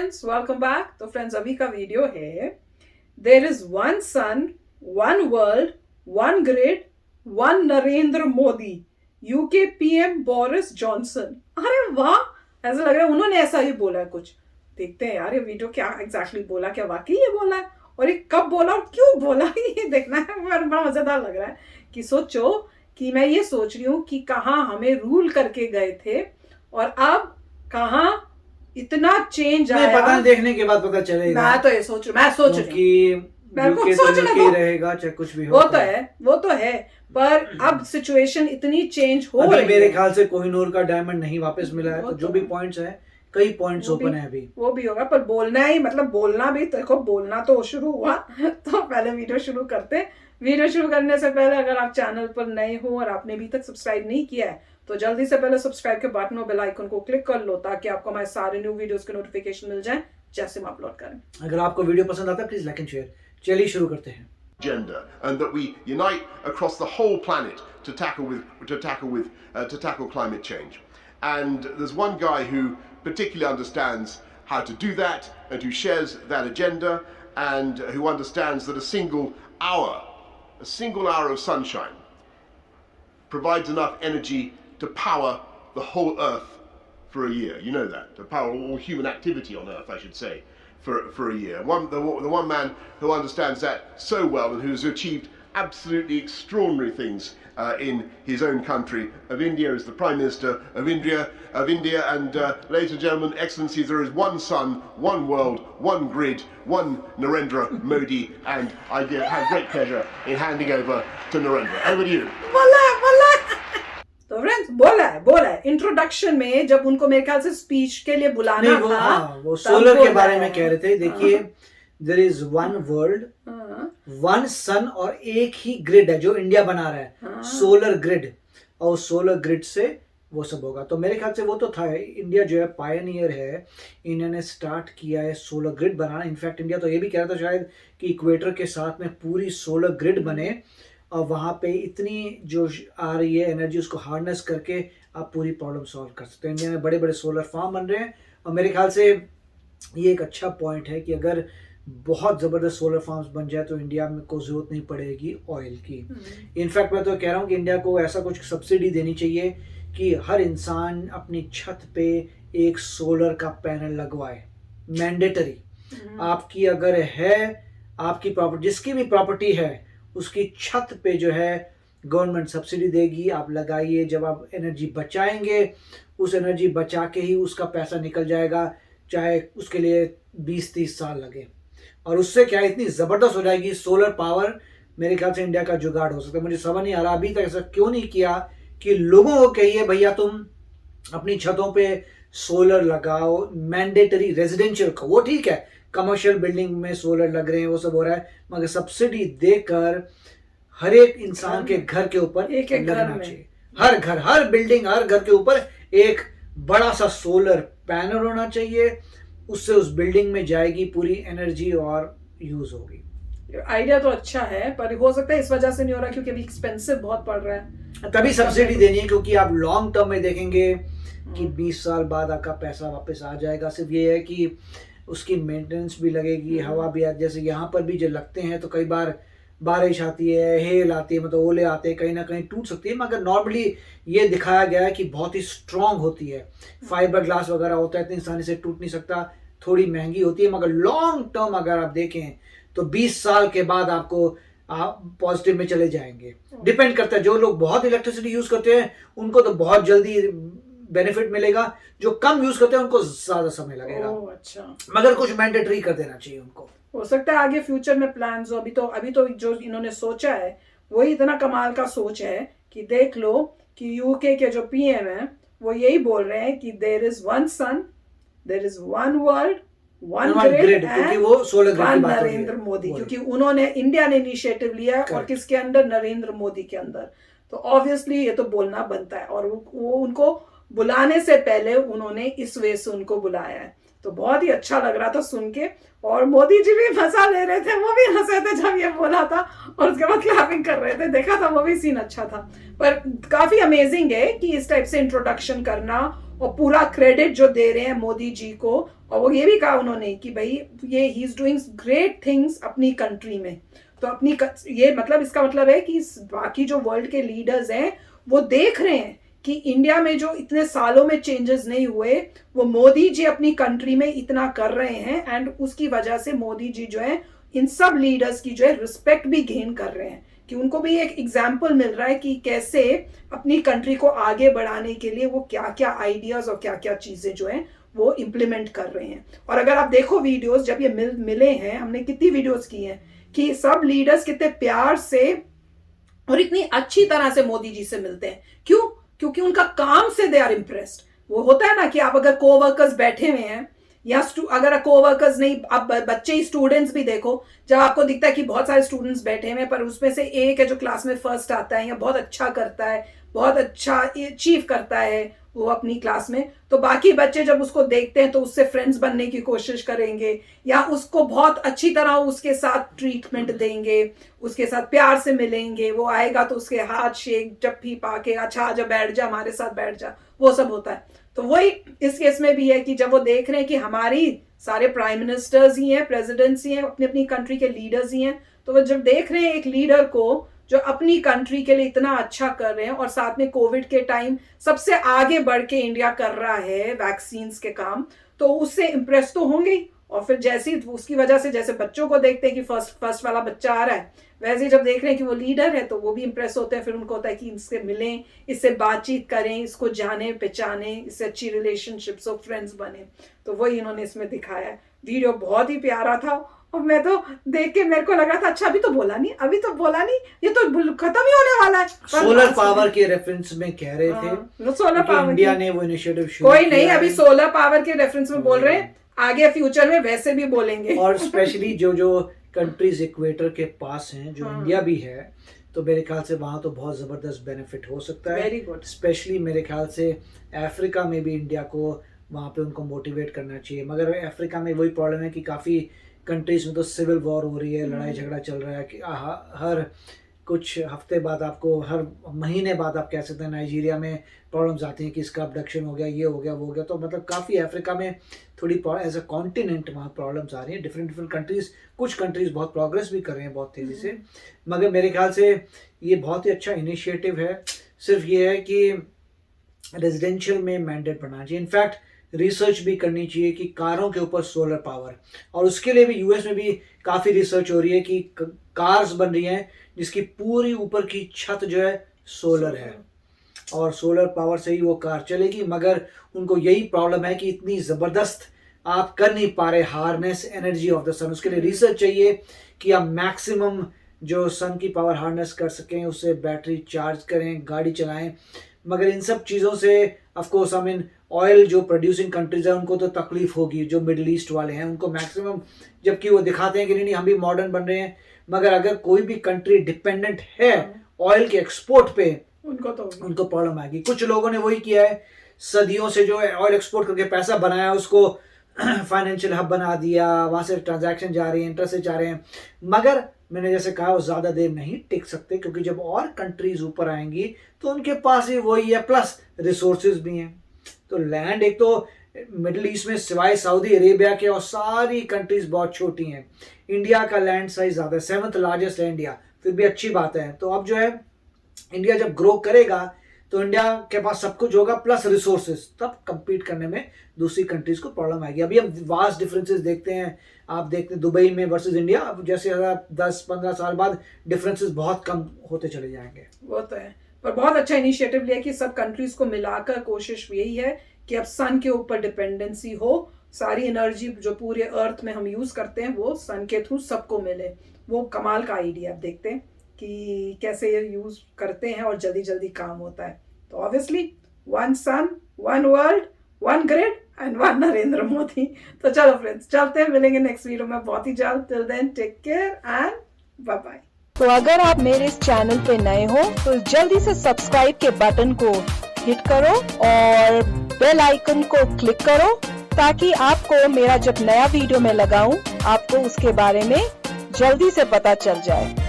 Friends, welcome back. तो friends, अभी का वीडियो है there is one sun, one world, one grid, one Narendra Modi, UK PM Boris Johnson. अरे वाह, ऐसा लग रहा है उन्होंने ऐसा ही बोला है कुछ। देखते हैं यार ये वीडियो क्या एग्जैक्टली बोला, क्या वाकई ये बोला है और ये कब बोला और क्यों बोला ये देखना है। बड़ा मजेदार लग रहा है कि सोचो कि मैं ये सोच रही हूँ कि कहाँ हमें रूल करके गए थे और अब कहाँ इतना चेंज आया। पता नहीं, देखने के बाद पता चलेगा। मैं तो ये सोच रही हूँ कि रहेगा चाहे कुछ भी हो। वो तो है पर अब सिचुएशन इतनी चेंज हो रही है। मेरे ख्याल से कोहिनूर का डायमंड नहीं वापस मिला है, तो जो भी पॉइंट्स है, कई पॉइंट्स ओपन है अभी। वो भी होगा पर बोलना ही, मतलब बोलना भी, देखो बोलना तो शुरू हुआ तो पहले वीडियो शुरू करते। वीडियो शुरू करने से पहले अगर आप चैनल पर नए हो और आपने अभी तक सब्सक्राइब नहीं किया है तो जल्दी से पहले सब्सक्राइब के बटन और बेल आइकन को क्लिक कर लो ताकि आपको हमारे सारे न्यू वीडियोस के नोटिफिकेशन मिल जाएं जैसे हम अपलोड करें। अगर आपको वीडियो पसंद आता है प्लीज लाइक एंड शेयर। चलिए शुरू करते हैं। Gender, and that we unite across the whole planet to tackle climate change. And there's one guy who particularly understands how to do that and who shares that agenda and who understands that a single hour of sunshine provides enough energy to power the whole earth for a year. You know that, to power all human activity on earth, I should say, for a year. The one man who understands that so well and who's achieved absolutely extraordinary things in his own country of India is the Prime Minister of India. And ladies and gentlemen, excellencies, there is one sun, one world, one grid, one Narendra Modi, and I have great pleasure in handing over to Narendra. Over to you. तो friends, बोला है introduction में जब उनको मेरे ख्याल से speech के लिए बुलाना था। वो सोलर के बारे में कह रहे थे। देखिए, there is one world, one sun और एक ही ग्रिड है जो इंडिया बना रहा है, सोलर ग्रिड। और सोलर ग्रिड से वो सब होगा। तो मेरे ख्याल से वो तो था, इंडिया जो है पायनियर है, इन्होंने स्टार्ट किया है सोलर ग्रिड बनाना। इनफैक्ट इंडिया तो ये भी कह रहा था शायद कि इक्वेटर के साथ में पूरी सोलर ग्रिड बने और वहाँ पे इतनी जो आ रही है एनर्जी उसको हार्नेस करके आप पूरी प्रॉब्लम सॉल्व कर सकते हैं। इंडिया में बड़े बड़े सोलर फार्म बन रहे हैं और मेरे ख्याल से ये एक अच्छा पॉइंट है कि अगर बहुत ज़बरदस्त सोलर फार्म्स बन जाए तो इंडिया में को ज़रूरत नहीं पड़ेगी ऑयल की। इनफैक्ट मैं तो कह रहा हूँ कि इंडिया को ऐसा कुछ सब्सिडी देनी चाहिए कि हर इंसान अपनी छत पे एक सोलर का पैनल लगवाए, मैंडेटरी। आपकी अगर है, आपकी प्रॉपर्टी, जिसकी भी प्रॉपर्टी है, उसकी छत पे जो है गवर्नमेंट सब्सिडी देगी, आप लगाइए। जब आप एनर्जी बचाएंगे, उस एनर्जी बचा के ही उसका पैसा निकल जाएगा, चाहे उसके लिए 20-30 साल लगे। और उससे क्या इतनी ज़बरदस्त हो जाएगी सोलर पावर। मेरे ख्याल से इंडिया का जुगाड़ हो सकता है। मुझे समझ नहीं आ रहा अभी तक ऐसा क्यों नहीं किया कि लोगों को कहिए भैया तुम अपनी छतों पे सोलर लगाओ, मैंडेटरी। रेजिडेंशियल को वो ठीक है, कमर्शियल बिल्डिंग में सोलर लग रहे हैं, वो सब हो रहा है, मगर सब्सिडी देकर हर एक इंसान के घर के ऊपर एक लगना चाहिए। हर घर, हर बिल्डिंग, हर घर के ऊपर एक बड़ा सा सोलर पैनल होना चाहिए। उससे उस बिल्डिंग में जाएगी पूरी एनर्जी और यूज होगी। आइडिया तो अच्छा है पर हो सकता है इस वजह से नहीं हो रहा क्योंकि अभी एक्सपेंसिव बहुत पड़ रहा है। तभी सब्सिडी देनी है, क्योंकि आप लॉन्ग टर्म में देखेंगे कि 20 साल बाद आपका पैसा वापस आ जाएगा। सिर्फ ये है कि उसकी मेंटेनेंस भी लगेगी, हवा भी आती, जैसे यहाँ पर भी जो लगते हैं तो कई बार बारिश आती है, हेल आती है, मतलब ओले आते हैं, कहीं ना कहीं टूट सकती है। मगर नॉर्मली ये दिखाया गया है कि बहुत ही स्ट्रांग होती है, फाइबर ग्लास वगैरह होता है, इतनी आसानी से टूट नहीं सकता। थोड़ी महंगी होती है मगर लॉन्ग टर्म अगर आप देखें तो 20 साल के बाद आपको आप पॉजिटिव में चले जाएंगे। डिपेंड करता है, जो लोग बहुत इलेक्ट्रिसिटी यूज करते हैं उनको तो बहुत जल्दी बेनिफिट मिलेगा, जो कम यूज करते हैं उनको ज्यादा समय लगेगा। अच्छा, मगर कुछ मैंडेटरी कर देना चाहिए उनको। हो सकता है आगे फ्यूचर में प्लान्स हो। अभी तो जो इन्होंने सोचा है वही इतना कमाल का सोच है कि देख लो कि यूके के जो पीएम है वो यही बोल रहे हैं कि there is one sun, there is one world, one grid, क्योंकि वो सोलर ग्रिड की बात हो रही है। नरेंद्र मोदी, क्योंकि उन्होंने, इंडिया ने इनिशिएटिव लिया और किसके अंदर, नरेंद्र मोदी के अंदर। तो ऑब्वियसली ये तो बोलना बनता है और वो उनको बुलाने से पहले उन्होंने इस वे से उनको बुलाया है। तो बहुत ही अच्छा लग रहा था सुन के और मोदी जी भी मजा ले रहे थे, वो भी हंसे थे जब ये बोला था और उसके बाद क्लैपिंग कर रहे थे। देखा था, वो भी सीन अच्छा था। पर काफी अमेजिंग है कि इस टाइप से इंट्रोडक्शन करना और पूरा क्रेडिट जो दे रहे हैं मोदी जी को, और वो ये भी कहा उन्होंने कि भाई ये he is doing great things अपनी कंट्री में। तो अपनी ये मतलब इसका मतलब है कि बाकी जो वर्ल्ड के लीडर्स हैं वो देख रहे हैं कि इंडिया में जो इतने सालों में चेंजेस नहीं हुए वो मोदी जी अपनी कंट्री में इतना कर रहे हैं, एंड उसकी वजह से मोदी जी जो है इन सब लीडर्स की जो है रिस्पेक्ट भी गेन कर रहे हैं, कि उनको भी एक एग्जाम्पल मिल रहा है कि कैसे अपनी कंट्री को आगे बढ़ाने के लिए वो क्या क्या आइडियाज और क्या क्या चीजें जो हैं वो इम्प्लीमेंट कर रहे हैं। और अगर आप देखो वीडियोस जब ये मिले हैं, हमने कितनी वीडियोस की हैं कि सब लीडर्स कितने प्यार से और इतनी अच्छी तरह से मोदी जी से मिलते हैं। क्यों? क्योंकि उनका काम से दे आर इम्प्रेस्ड। वो होता है ना कि आप अगर कोवर्कर्स बैठे हुए हैं या अगर कोवर्कर्स नहीं, आप बच्चे ही स्टूडेंट्स भी देखो, जब आपको दिखता है कि बहुत सारे स्टूडेंट्स बैठे हुए हैं पर उसमें से एक है जो क्लास में फर्स्ट आता है या बहुत अच्छा करता है, बहुत अच्छा अचीव करता है वो अपनी क्लास में, तो बाकी बच्चे जब उसको देखते हैं तो उससे फ्रेंड्स बनने की कोशिश करेंगे या उसको बहुत अच्छी तरह उसके साथ ट्रीटमेंट देंगे, उसके साथ प्यार से मिलेंगे। वो आएगा तो उसके हाथ शेक जप्फी पाके, अच्छा आजा बैठ जा, हमारे साथ बैठ जा, वो सब होता है। तो वही इस केस में भी है कि जब वो देख रहे हैं कि हमारी सारे प्राइम मिनिस्टर्स ही हैं, प्रेसिडेंट्स ही हैं, अपनी अपनी कंट्री के लीडर्स ही हैं, तो वो जब देख रहे हैं एक लीडर को जो अपनी कंट्री के लिए इतना अच्छा कर रहे हैं और साथ में कोविड के टाइम सबसे आगे बढ़ के इंडिया कर रहा है वैक्सीन्स के काम, तो उससे इम्प्रेस तो होंगे ही। और फिर जैसे उसकी वजह से जैसे बच्चों को देखते हैं कि फर्स्ट वाला बच्चा आ रहा है, वैसे ही जब देख रहे हैं कि वो लीडर है तो वो भी इम्प्रेस होते हैं। फिर उनको होता है कि इससे मिलें, इससे बातचीत करें, इसको जाने पहचाने, इससे अच्छी रिलेशनशिप्स और फ्रेंड्स बने। तो वही इन्होंने इसमें दिखाया है। वीडियो बहुत ही प्यारा था और मैं तो देख के मेरे को लग रहा था अच्छा अभी तो बोला नहीं, ये तो खत्म ही होने वाला है। सोलर पावर के रेफरेंस में कह रहे थे, सोलर पावर इंडिया ने वो इनिशिएटिव शुरू कोई नहीं, अभी सोलर पावर के रेफरेंस में बोल रहे हैं, आगे फ्यूचर में वैसे भी बोलेंगे। और स्पेशली जो कंट्रीज इक्वेटर के पास हैं, जो इंडिया भी है, तो मेरे ख्याल से वहाँ तो बहुत ज़बरदस्त बेनिफिट हो सकता है। Very good. स्पेशली मेरे ख्याल से अफ्रीका में भी इंडिया को वहाँ पे उनको मोटिवेट करना चाहिए। मगर अफ्रीका में वही प्रॉब्लम है कि काफ़ी कंट्रीज में तो सिविल वॉर हो रही है, लड़ाई झगड़ा चल रहा है कि हर कुछ हफ्ते बाद आपको, हर महीने बाद आप कह सकते हैं नाइजीरिया में प्रॉब्लम्स आती हैं कि इसका अबडक्शन हो गया, ये हो गया, वो हो गया। तो मतलब काफ़ी अफ्रीका में थोड़ी एज अ कॉन्टिनेंट वहाँ प्रॉब्लम्स आ रही हैं। डिफरेंट कंट्रीज़, कुछ कंट्रीज़ बहुत प्रोग्रेस भी कर रहे हैं बहुत तेज़ी से। मगर मेरे ख्याल से ये बहुत ही अच्छा इनिशिएटिव है। सिर्फ ये है कि रेजिडेंशियल में मैंडेट बनाना चाहिए। इनफैक्ट रिसर्च भी करनी चाहिए कि कारों के ऊपर सोलर पावर, और उसके लिए भी यूएस में भी काफ़ी रिसर्च हो रही है कि कार्स बन रही हैं जिसकी पूरी ऊपर की छत जो है सोलर है और सोलर पावर से ही वो कार चलेगी। मगर उनको यही प्रॉब्लम है कि इतनी ज़बरदस्त आप कर नहीं पा रहे हार्नेस एनर्जी ऑफ द सन। उसके लिए रिसर्च चाहिए कि आप मैक्सिमम जो सन की पावर हार्नेस कर सकें, उससे बैटरी चार्ज करें, गाड़ी चलाएं। मगर इन सब चीज़ों से of course I mean oil जो प्रोड्यूसिंग कंट्रीज है उनको तो तकलीफ होगी, जो मिडिल ईस्ट वाले हैं उनको मैक्सिमम, जबकि वो दिखाते हैं कि नहीं हम भी मॉडर्न बन रहे हैं। मगर अगर कोई भी कंट्री डिपेंडेंट है ऑयल के एक्सपोर्ट पे, उनको प्रॉब्लम आएगी। कुछ लोगों ने वही किया है, सदियों से जो है ऑयल एक्सपोर्ट करके पैसा बनाया, उसको फाइनेंशियल हब बना दिया, वहाँ से ट्रांजैक्शन जा रही है, इंटरेस्ट जा रहे हैं। मगर मैंने जैसे कहा वो ज़्यादा देर नहीं टिक सकते, क्योंकि जब और कंट्रीज ऊपर आएंगी तो उनके पास ही वही है, प्लस रिसोर्सेज भी हैं। तो लैंड एक तो मिडिल ईस्ट में सिवाय सऊदी अरेबिया के और सारी कंट्रीज बहुत छोटी हैं। इंडिया का लैंड साइज ज़्यादा है, 7th लार्जेस्ट है इंडिया, फिर भी अच्छी बात है। तो अब जो है इंडिया जब ग्रो करेगा तो इंडिया के पास सब कुछ होगा प्लस रिसोर्सेज, तब compete करने में दूसरी कंट्रीज को प्रॉब्लम आएगी। अभी हम वास्ट डिफरेंसेस देखते हैं, आप देखते हैं दुबई में वर्सेस इंडिया, अब जैसे 10-15 साल बाद डिफरेंसेस बहुत कम होते चले जाएंगे। वो तो है, पर बहुत अच्छा इनिशिएटिव लिया कि सब कंट्रीज को मिलाकर कोशिश यही है कि अब सन के ऊपर डिपेंडेंसी हो, सारी एनर्जी जो पूरे अर्थ में हम यूज करते हैं वो सन के थ्रू सबको मिले। वो कमाल का आइडिया, अब देखते हैं कि कैसे ये यूज करते हैं और जल्दी जल्दी काम होता है। तो obviously 1 sun, 1 world, 1 grid and 1 Narendra Modi. तो चलो फ्रेंड्स, चलते हैं, मिलेंगे नेक्स्ट वीडियो में बहुत ही जल्द। Till then take care and bye bye. तो अगर आप मेरे इस चैनल पे नए हो तो जल्दी से सब्सक्राइब के बटन को हिट करो और बेल आइकन को क्लिक करो, ताकि आपको मेरा जब नया वीडियो मैं लगाऊं आपको उसके बारे में जल्दी से पता चल जाए।